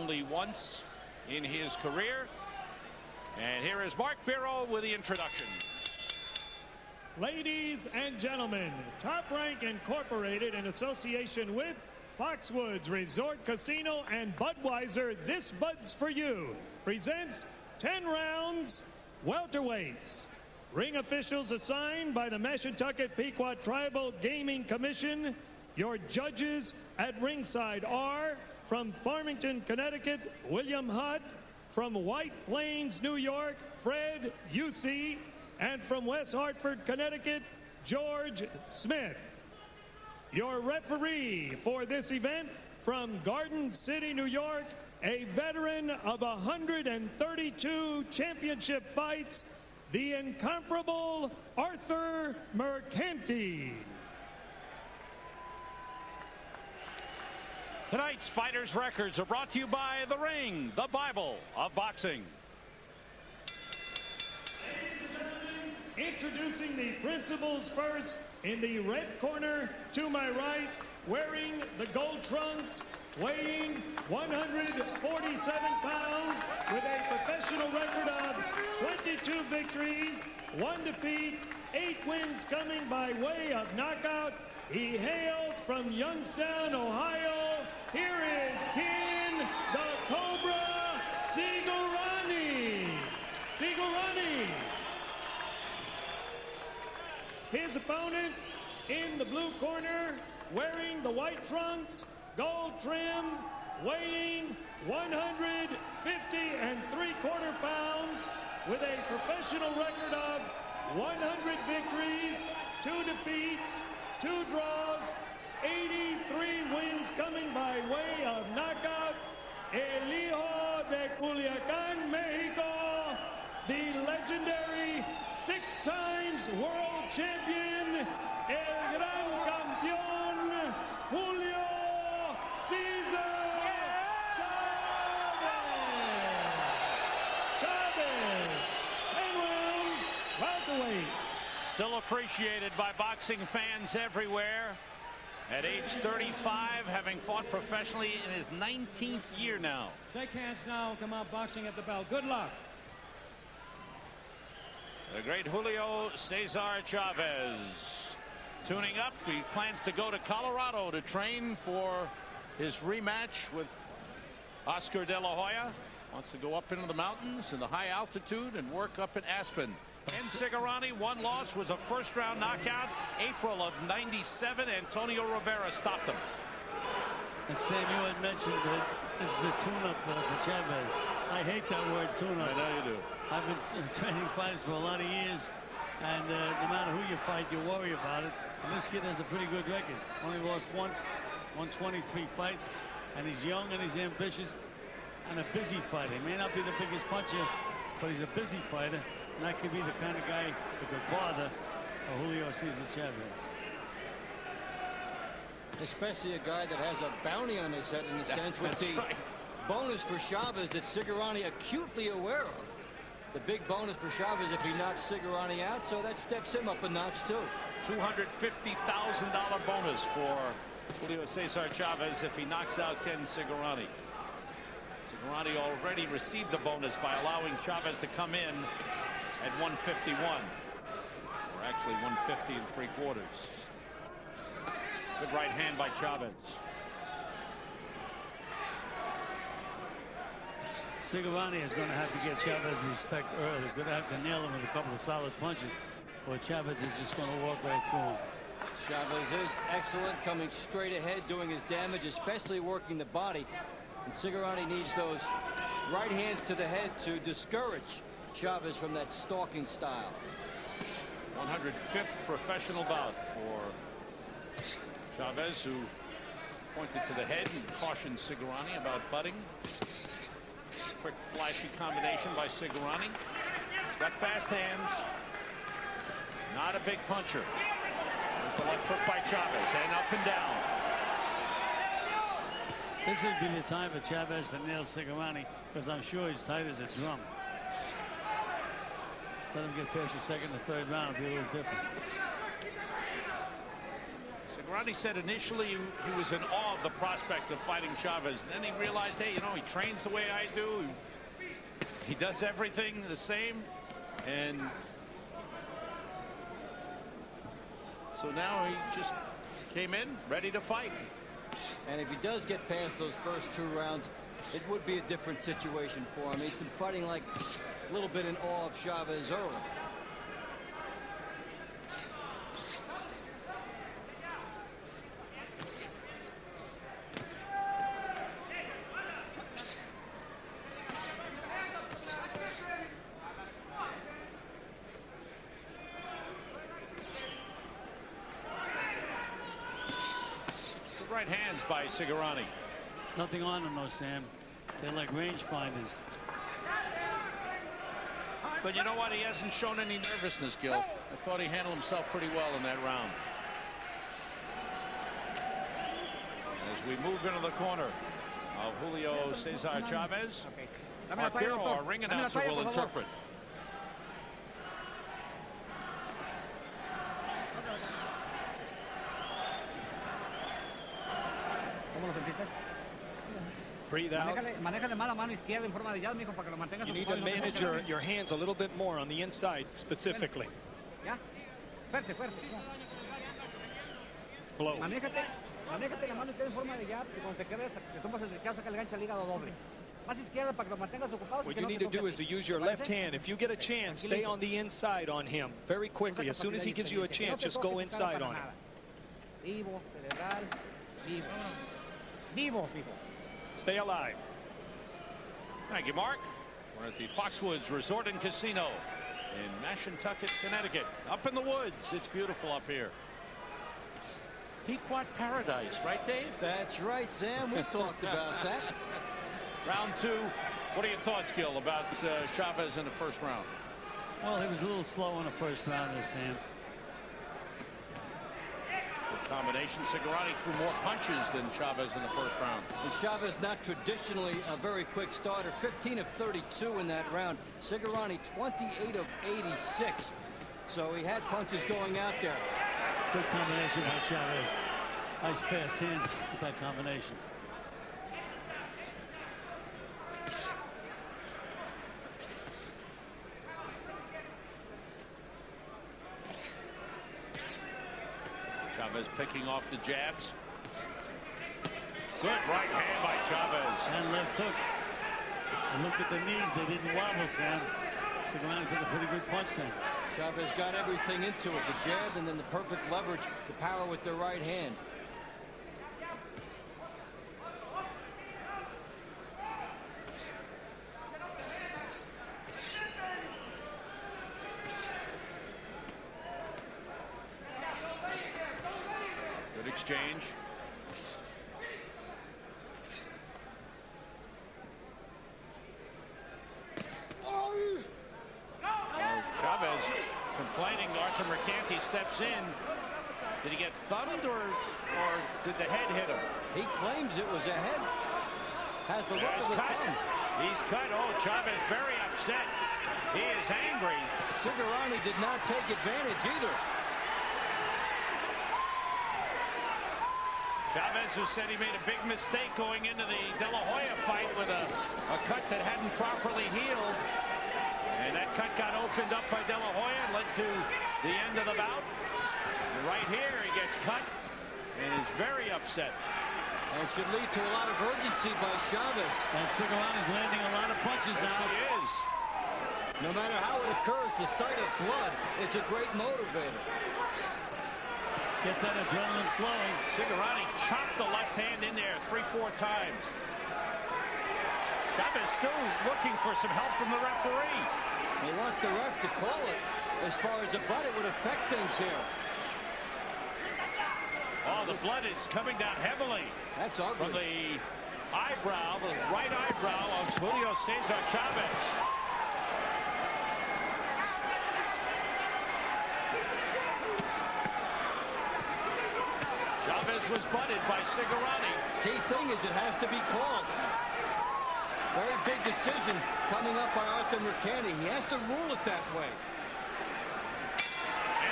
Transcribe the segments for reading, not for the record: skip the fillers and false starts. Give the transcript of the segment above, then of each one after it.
only once in his career. And here is Mark Biro with the introduction. Ladies and gentlemen, Top Rank Incorporated, in association with Foxwoods Resort Casino and Budweiser, This Bud's for You, presents 10 rounds welterweights. Ring officials assigned by the Mashantucket Pequot Tribal Gaming Commission. Your judges at ringside are, from Farmington, Connecticut, William Hutt; from White Plains, New York, Fred Yusi; and from West Hartford, Connecticut, George Smith. Your referee for this event, from Garden City, New York, a veteran of 132 championship fights, the incomparable Arthur Mercanti. Tonight's fighters' records are brought to you by The Ring, the Bible of boxing. Ladies and gentlemen, introducing the principals first. In the red corner to my right, wearing the gold trunks, weighing 147 pounds, with a professional record of 22 victories, 1 defeat, 8 wins coming by way of knockout. He hails from Youngstown, Ohio. Here is Ken the Cobra Sigurani. Sigurani. His opponent in the blue corner, wearing the white trunks, gold trim, weighing 150 3/4 pounds, with a professional record of 100 victories, 2 defeats, 2 draws, 83 wins coming by way of knockout. El Hijo de Culiacán, Mexico, the legendary 6 times world champion, el gran campeón, Julio Cesar Chavez. 10 rounds, welterweight. Still appreciated by boxing fans everywhere. At age 35, having fought professionally in his 19th year now. Shake hands now. Come out boxing at the bell. Good luck. The great Julio Cesar Chavez tuning up. He plans to go to Colorado to train for his rematch with Oscar De La Hoya. Wants to go up into the mountains in the high altitude and work up in Aspen. And Sigurani, 1 loss, was a first-round knockout. April of '97, Antonio Rivera stopped him. And Sam, you had mentioned that this is a tune-up for Chavez. I hate that word, tune-up. I know you do. I've been training fighters for a lot of years, and no matter who you fight, you worry about it. And this kid has a pretty good record. Only lost once, won 23 fights, and he's young and he's ambitious and a busy fighter. He may not be the biggest puncher, but he's a busy fighter, and that could be the kind of guy that could bother Julio Cesar Chavez. Especially a guy that has a bounty on his head, in a sense, with the bonus for Chavez that Sigurani acutely aware of. The big bonus for Chavez if he knocks Sigurani out, so that steps him up a notch too. $250,000 bonus for Julio Cesar Chavez if he knocks out Ken Sigurani. Sigurani already received the bonus by allowing Chavez to come in at 151, or actually 150 3/4. Good right hand by Chavez. Sigurani is going to have to get Chavez respect early. He's going to have to nail him with a couple of solid punches, or Chavez is just going to walk right through him. Chavez is excellent, coming straight ahead, doing his damage, especially working the body. And Sigurani needs those right hands to the head to discourage Chavez from that stalking style. 105th professional bout for Chavez, who pointed to the head and cautioned Sigurani about butting. Quick, flashy combination by Sigurani. He's got fast hands. Not a big puncher. There's the left hook by Chavez, and up and down. This would be the time for Chavez to nail Sigurani, because I'm sure he's tight as a drum. Let him get past the 2nd and 3rd round. It'll be a little different. Sigurani said initially he was in awe of the prospect of fighting Chavez. And then he realized, hey, you know, he trains the way I do. He does everything the same. And so now he just came in ready to fight. And if he does get past those first 2 rounds, it would be a different situation for him. He's been fighting like a little bit in awe of Chavez early. Right hands by Sigurani. Nothing on them, though, Sam. They're like range finders. But you know what? He hasn't shown any nervousness, Gil. I thought he handled himself pretty well in that round. As we move into the corner of Julio Cesar Chavez, Marquero, our ring announcer, will interpret. Breathe out. You need to manage your hands a little bit more on the inside specifically. Blow. What you need to do is to use your left hand. If you get a chance, stay on the inside on him very quickly. As soon as he gives you a chance, just go inside on him. Stay alive. Thank you, Mark. We're at the Foxwoods Resort and Casino in Mashantucket, Connecticut. Up in the woods. It's beautiful up here. Pequot Paradise, right, Dave? That's right, Sam. We talked about that. Round 2. What are your thoughts, Gil, about Chavez in the first round? Well, he was a little slow in the first round there, Sam. Good combination. Sigurani threw more punches than Chavez in the first round. And Chavez not traditionally a very quick starter. 15 of 32 in that round. Sigurani 28 of 86. So he had punches going out there. Good combination by Chavez. Nice fast hands with that combination. Chavez picking off the jabs. Good right hand by Chavez. And left hook. Look at the knees. They didn't wobble, Sam. Sigurani took a pretty good punch then. Chavez got everything into it. The jab and then the perfect leverage. The power with the right hand. Good exchange. Chavez complaining. Arthur Mercanti steps in. Did he get thumbed or did the head hit him? He claims it was a head. Has the look of a thumb. He's cut. Oh, Chavez very upset. He is angry. Sigurani did not take advantage either. Chavez, who said he made a big mistake going into the De La Hoya fight with a cut that hadn't properly healed. And that cut got opened up by De La Hoya and led to the end of the bout. And right here, he gets cut and is very upset. And it should lead to a lot of urgency by Chavez. And Sigurani's landing a lot of punches now. Yes, he is. No matter how it occurs, the sight of blood is a great motivator. Gets that adrenaline flowing. Sigurani chopped the left hand in there 3-4 times. Chavez still looking for some help from the referee. He wants the ref to call it. As far as the blood, it would affect things here. Oh, the blood is coming down heavily. That's ugly. From the eyebrow, the right eyebrow of Julio Cesar Chavez. Chavez was butted by Sigurani. Key thing is it has to be called. Very big decision coming up by Arthur Mercanti. He has to rule it that way.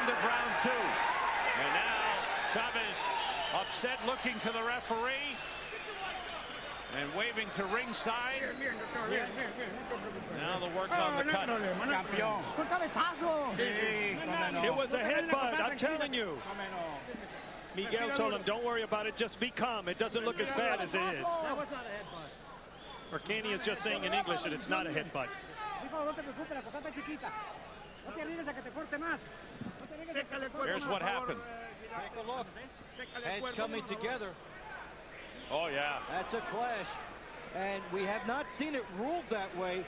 End of round 2. And now Chavez Upset, looking to the referee. And waving to ringside. Now the work on the cut. It was a headbutt, I'm telling you. Miguel told him, don't worry about it, just be calm. It doesn't look as bad as it is. Or Kenny is just saying in English that it's not a headbutt. Here's what happened. Take a look. Heads coming together. Oh, yeah. That's a clash. And we have not seen it ruled that way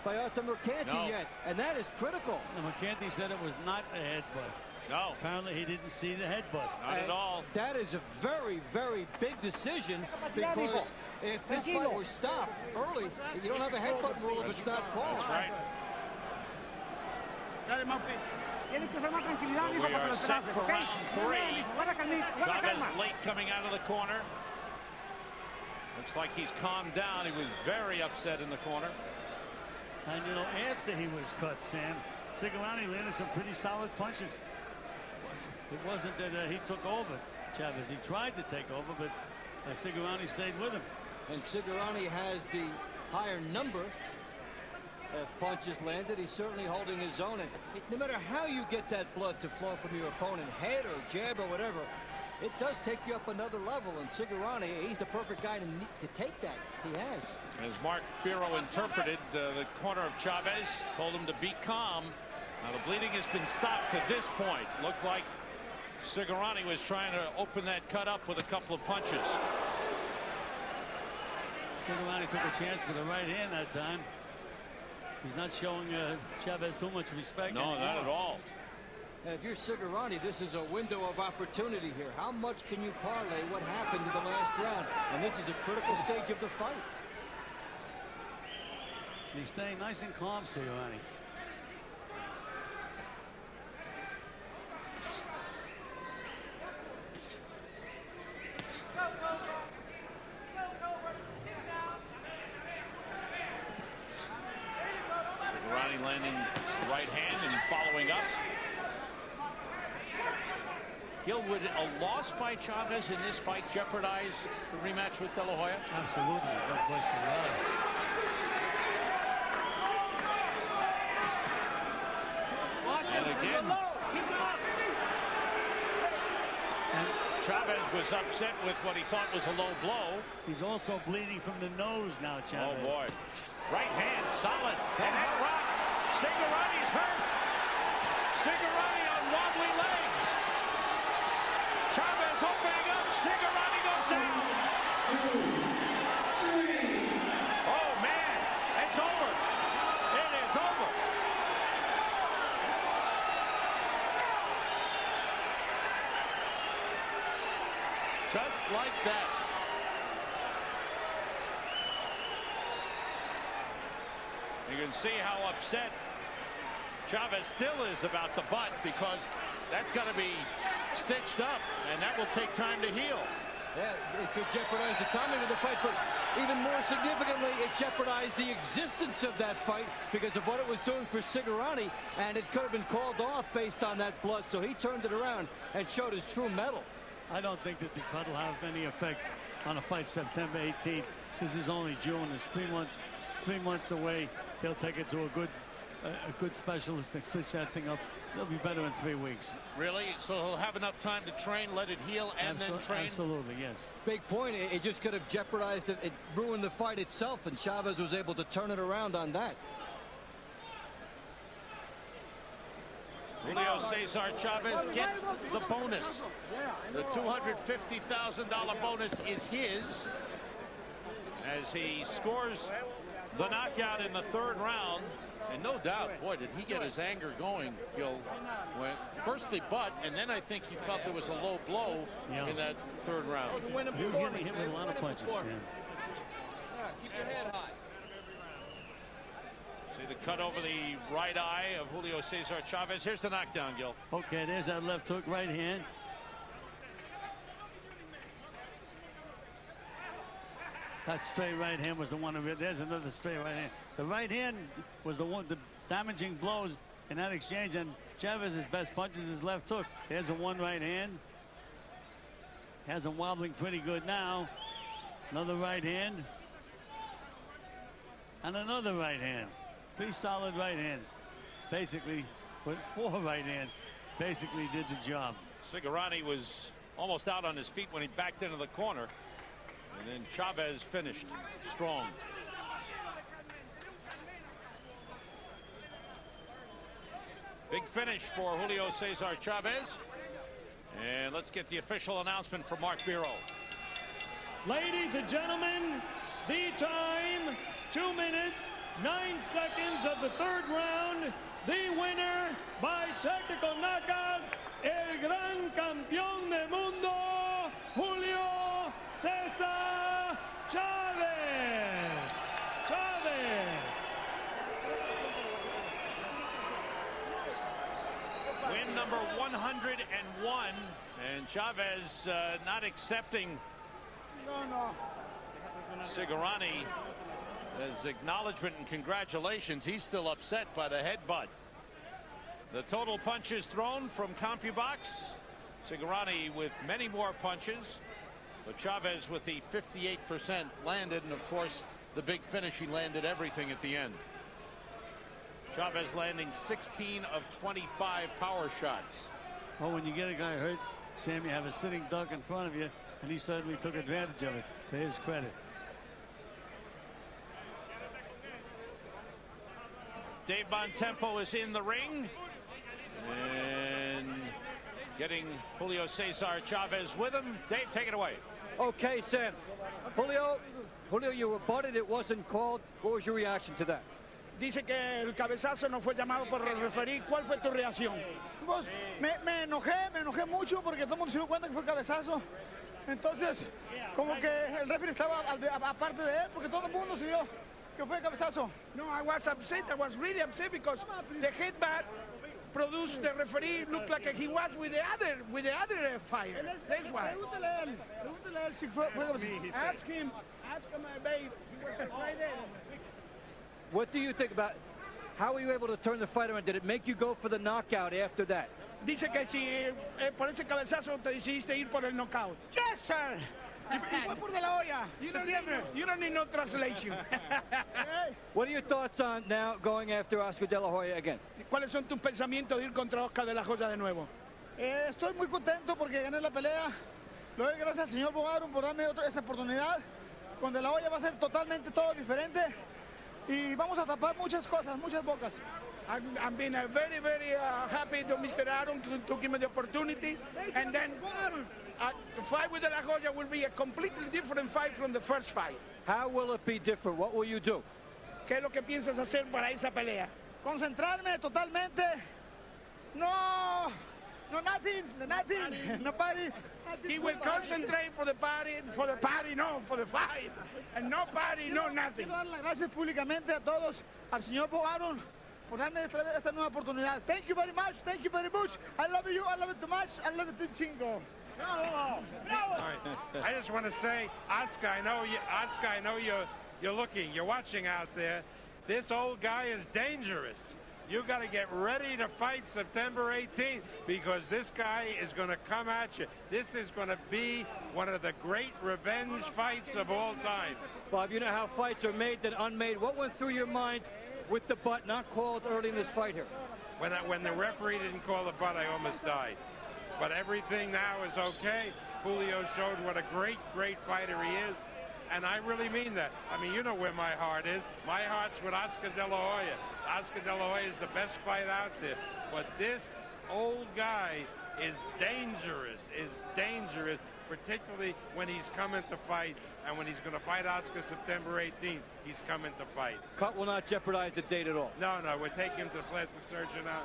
by Arthur Mercanti yet. And that is critical. Mercanti said it was not a headbutt. No. Apparently he didn't see the headbutt. Not at all. That is a very, very big decision, because if this fight were stopped early, you don't have a headbutt rule if it's not called. That's right. We are set for round 3. Chavez late coming out of the corner. Looks like he's calmed down. He was very upset in the corner. And, you know, after he was cut, Sam, Sigurani landed some pretty solid punches. It wasn't that he took over Chavez. He tried to take over, but Sigurani stayed with him. And Sigurani has the higher number of punches landed. He's certainly holding his own. And no matter how you get that blood to flow from your opponent, head or jab or whatever, it does take you up another level. And Sigurani, he's the perfect guy to take that. He has. As Mark Biro interpreted the corner of Chavez, told him to be calm. Now the bleeding has been stopped to this point. Looked like Sigurani was trying to open that cut up with a couple of punches. Sigurani took a chance with the right hand that time. He's not showing Chavez too much respect. No, not at all. If you're Sigurani, this is a window of opportunity here. How much can you parlay what happened in the last round? And this is a critical stage of the fight. He's staying nice and calm, Sigurani. Sigurani landing right hand and following up. Gil, would a loss by Chavez in this fight jeopardize the rematch with De La Hoya? Absolutely, no question about it. And again, Chavez was upset with what he thought was a low blow. He's also bleeding from the nose now, Chavez. Oh, boy. Right hand, solid. And that rock. Sigurani's hurt. Sigurani on wobbly legs. Chavez opening up. Sigurani goes down. Oh, man. It's over. It is over. Just like that. You can see how upset Chavez still is about the butt, because that's got to be stitched up, and that will take time to heal. Yeah, it could jeopardize the timing of the fight, but even more significantly, it jeopardized the existence of that fight because of what it was doing for Sigurani, and it could have been called off based on that blood, so he turned it around and showed his true mettle. I don't think that the cut will have any effect on a fight September 18th. This is only June. It's 3 months away. He'll take it to a good specialist to stitch that thing up. He'll be better in 3 weeks. Really? So he'll have enough time to train, let it heal, and then train? Absolutely, yes. Big point. It just could have jeopardized it. It ruined the fight itself, and Chavez was able to turn it around on that. Julio Cesar Chavez gets the bonus. The $250,000 bonus is his as he scores the knockout in the 3rd round. And no doubt, boy, did he get his anger going, Gil. First the butt, and then I think he felt there was a low blow in that 3rd round. He was getting hit with a lot of punches, Sam. Keep your head high. See the cut over the right eye of Julio Cesar Chavez. Here's the knockdown, Gil. Okay, there's that left hook, right hand. That straight right hand was the one. There's another straight right hand. The right hand was the damaging blows in that exchange, and Chavez's best punch is his left hook. There's a one right hand. Has him wobbling pretty good now. Another right hand. And another right hand. 3 solid right hands. Basically, with 4 right hands, basically did the job. Sigurani was almost out on his feet when he backed into the corner. And then Chavez finished strong. Big finish for Julio Cesar Chavez. And let's get the official announcement from Mark Biro. Ladies and gentlemen, the time, 2 minutes, 9 seconds of the 3rd round. The winner by technical knockout, el gran campeón del mundo, Julio Cesar Chavez. Win number 101, and Chavez not accepting Sigurani as acknowledgement and congratulations. He's still upset by the headbutt. The total punches thrown from CompuBox. Sigurani with many more punches, but Chavez with the 58% landed, and of course the big finish, he landed everything at the end. Chavez landing 16 of 25 power shots. Well, when you get a guy hurt, Sam, you have a sitting duck in front of you, and he certainly took advantage of it, to his credit. Dave Bontempo is in the ring and getting Julio Cesar Chavez with him. Dave, take it away. Okay, Sam. Julio, you were butted. It wasn't called. What was your reaction to that? Dice que el cabezazo no fue llamado por el referí. ¿Cuál fue tu reacción? Pues me enojé mucho porque todo el mundo se dio cuenta que fue cabezazo. Entonces, como que el referee estaba aparte de él porque todo el mundo se dio que fue cabezazo. No, I was upset. I was really upset because the headbutt produced the referee looked like he was with the other fighter. That's why. Pregúntele a él si fue cabezazo. Ask him, babe. He was right there. What do you think about how were you able to turn the fight around? Did it make you go for the knockout after that? Dice que si por ese cabezazo te decidiste ir por el knockout. Yes, sir. Y fue por de la olla. You don't need no translation. What are your thoughts on now going after Oscar De La Hoya again? ¿Cuáles son tus pensamientos de ir contra Oscar De La Hoya de nuevo? Estoy muy contento porque gané la pelea. Le doy gracias al señor Bogarum por darme esta oportunidad. Con De La Hoya va a ser totalmente todo diferente. Y vamos a tapar muchas cosas, muchas bocas. I'm being very, very happy that Mr. Aaron took him the opportunity. And then the fight with De La Hoya will be a completely different fight from the first fight. How will it be different? What will you do? ¿Qué es lo que piensas hacer para esa pelea? Concentrarme totalmente. No, nothing, nobody. He will concentrate for the party, no, for the fight. And no party, no nothing. Quiero dar las gracias públicamente a todos, al señor Bogarum, por darme esta nueva oportunidad. Thank you very much. I love you, I love it too much, I love it too chingo. Bravo. Right. I just want to say, Oscar, I know you're watching out there. This old guy is dangerous. You got to get ready to fight September 18th because this guy is going to come at you. This is going to be one of the great revenge fights of all time. Bob, you know how fights are made than unmade. What went through your mind with the butt not called early in this fight here? When the referee didn't call the butt, I almost died. But everything now is okay. Julio showed what a great fighter he is. And I really mean that. I mean, you know where my heart is. My heart's with Oscar De La Hoya. Oscar De La Hoya is the best fight out there. But this old guy is dangerous, particularly when he's coming to fight. And when he's going to fight Oscar September 18th, he's coming to fight. Cut will not jeopardize the date at all. No, we're taking him to the plastic surgeon now.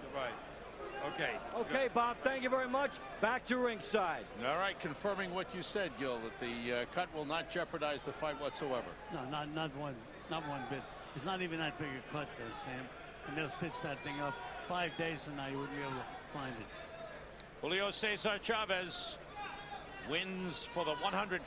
Goodbye. Okay, Bob, thank you very much. Back to ringside. All right, confirming what you said, Gil, that the cut will not jeopardize the fight whatsoever. No, not one bit. It's not even that big a cut there, Sam. And they'll stitch that thing up. 5 days from now, you wouldn't be able to find it. Julio Cesar Chavez wins for the 101st